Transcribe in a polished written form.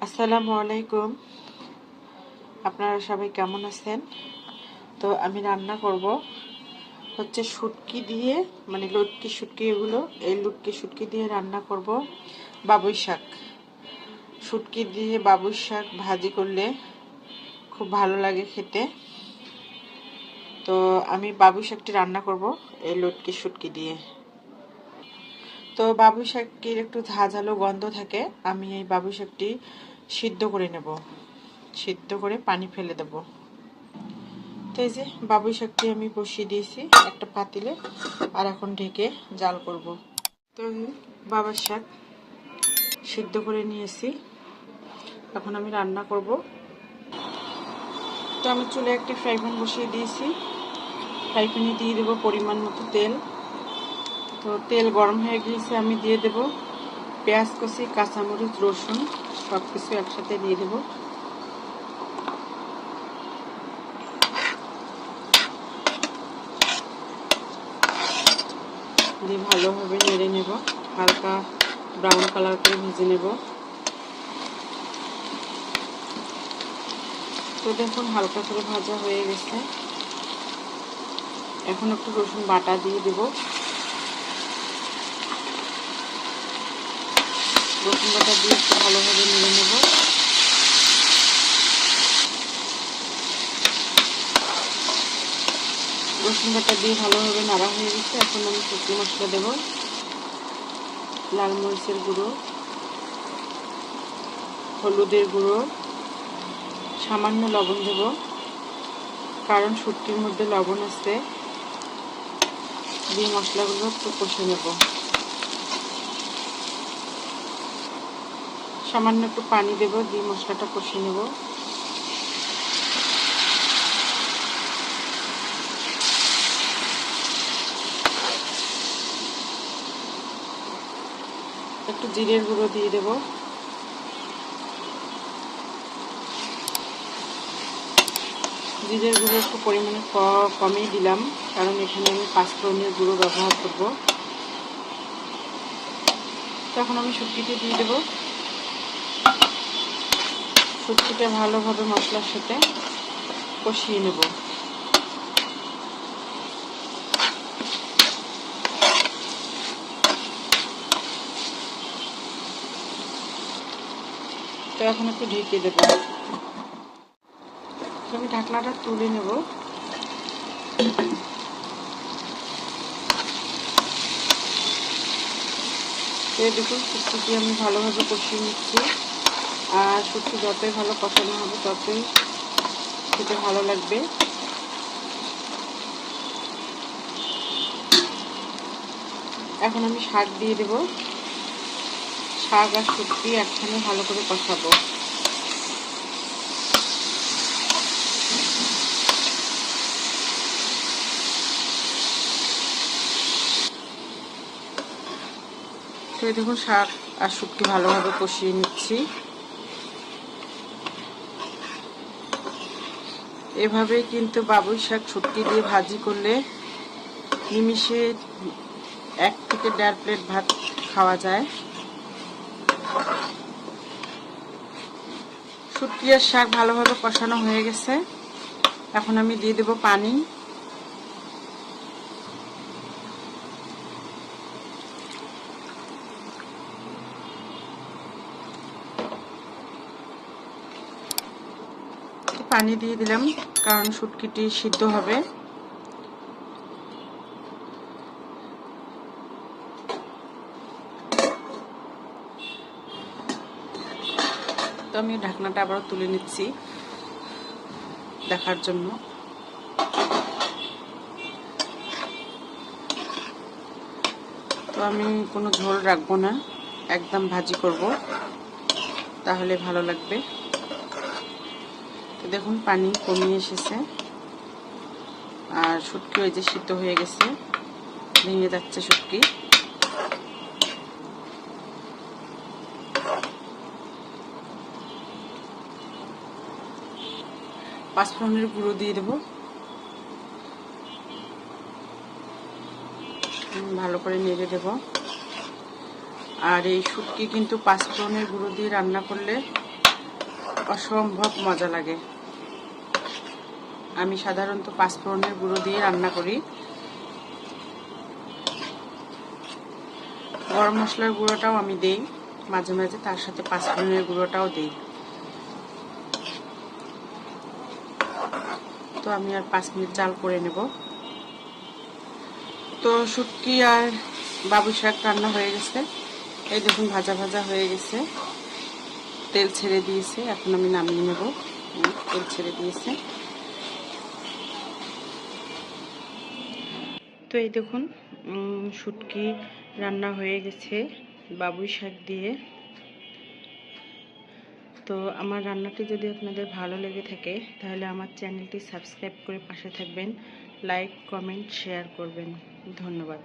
আসসালামু আলাইকুম। আপনারা সবাই কেমন আছেন? তো আমি রান্না করব হচ্ছে শুটকি দিয়ে, মানে লটকি শুটকি, এগুলো এই লটকি শুটকি দিয়ে রান্না করব বাবুই শাক। শুটকি দিয়ে বাবুই শাক ভাজি করলে খুব ভালো লাগে খেতে। তো আমি বাবুই শাকটি রান্না করব এই লটকি শুটকি দিয়ে। তো বাবুই শাকটির একটু ঝাঁঝালো গন্ধ থাকে। আমি এই বাবুই শাকটি সিদ্ধ করে নেব, সিদ্ধ করে পানি ফেলে দেব। তো এই যে বাবুই শাকটি আমি বসিয়ে দিয়েছি একটা পাতিলে, আর এখন ঢেকে জাল করব। তো বাবার শাক সিদ্ধ করে নিয়েছি, এখন আমি রান্না করব। তো আমি চুলে একটি ফ্রাই প্যান বসিয়ে দিয়েছি, ফ্রাই প্যানে দিয়ে দেবো পরিমাণ মতো তেল। তো তেল গরম হয়ে গিয়েছে, আমি দিয়ে দেব পেঁয়াজ কষি, কাঁচামরিচ, রসুন সব কিছু একসাথে দিয়ে দেবো। দিয়ে ভালোভাবে নেড়ে নেব, হালকা ব্রাউন কালার করে ভেজে নেব। তো দেখুন হালকা করে ভাজা হয়ে গেছে। এখন একটু রসুন বাটা দিয়ে দেব। রসুন বাটা দিয়ে একটু ভালোভাবে নেড়ে নেব। রসুন বাটা দিয়ে ভালোভাবে নাড়া হয়ে গেছে। এখন আমি শুকনো মশলা দেব, লাল মরিচের গুঁড়ো, হলুদের গুঁড়ো, সামান্য লবণ দেব, কারণ শুটকির মধ্যে লবণ আছে। দিয়ে মশলাগুলো একটু কষে নেব। সামান্য একটু পানি দেব, দিয়ে মশলাটা কষে নেব। একটু জিরের গুঁড়ো দিয়ে দেব। জিরের গুঁড়ো একটু পরিমাণে কমই দিলাম, কারণ এখানে আমি পাঁচফোড়নের গুঁড়ো ব্যবহার করব। তখন আমি শুটকিটা দিয়ে দেব। শুটকিটা ভালোভাবে মশলার সাথে কষিয়ে নেব। তো এখন একটু ঢেকে দেব। আমি ঢাকনাটা তুলে নেব। এই দেখুন শুটকি আমি ভালোভাবে কষিয়ে নিচ্ছি, আর শুটকি যতই ভালো কষানো হবে ততই খেতে ভালো লাগবে। এখন আমি শাক দিয়ে দেব। শাক আর শুটকি একখানে ভালো করে কষাবো। তো দেখুন শাক আর শুটকি ভালোভাবে কষিয়ে নিচ্ছি। এভাবে কিন্তু বাবুই শাক শুটকি দিয়ে ভাজি করলে নিমিষে 1 থেকে 1.5 প্লেট ভাত খাওয়া যায়। শুটকি আর শাক ভালোভাবে কষানো হয়ে গেছে, এখন আমি দিয়ে দেব পানি। পানি দিয়ে দিলাম, কারণ শুটকিটি সিদ্ধ হবে। তো আমি ঢাকনাটা আবার তুলে নিচ্ছি দেখার জন্য। তো আমি কোনো ঝোল রাখবো না, একদম ভাজি করব, তাহলে ভালো লাগবে। তো দেখুন পানি কমিয়ে এসেছে, আর শুটকি ওই যে সিদ্ধ হয়ে গেছে, ভেঙে যাচ্ছে শুটকি। পাঁচফোড়নের গুঁড়ো দিয়ে দেব, ভালো করে নেড়ে দেব। আর এই শুটকি কিন্তু পাঁচফোড়নের গুঁড়ো দিয়ে রান্না করলে অসম্ভব মজা লাগে। আমি সাধারণত পাঁচফোড়নের গুঁড়ো দিয়ে রান্না করি। গরম মশলার গুঁড়োটাও আমি দেই মাঝে মাঝে, তার সাথে পাঁচফোড়নের গুঁড়োটাও দিই। তো আমি আর 5 মিনিট জাল করে নেব। তো শুটকি আর বাবু শাক রান্না হয়ে গেছে। এই দেখুন ভাজা ভাজা হয়ে গেছে, তেল ছেড়ে দিয়েছে। এখন আমি নামিয়ে নেব। তেল ছেড়ে দিয়েছে। তো এই দেখুন শুটকি রান্না হয়ে গেছে বাবুই শাক দিয়ে। তো আমার রান্নাটি যদি আপনাদের ভালো লেগে থাকে তাহলে আমার চ্যানেলটি সাবস্ক্রাইব করে পাশে থাকবেন, লাইক কমেন্ট শেয়ার করবেন। ধন্যবাদ।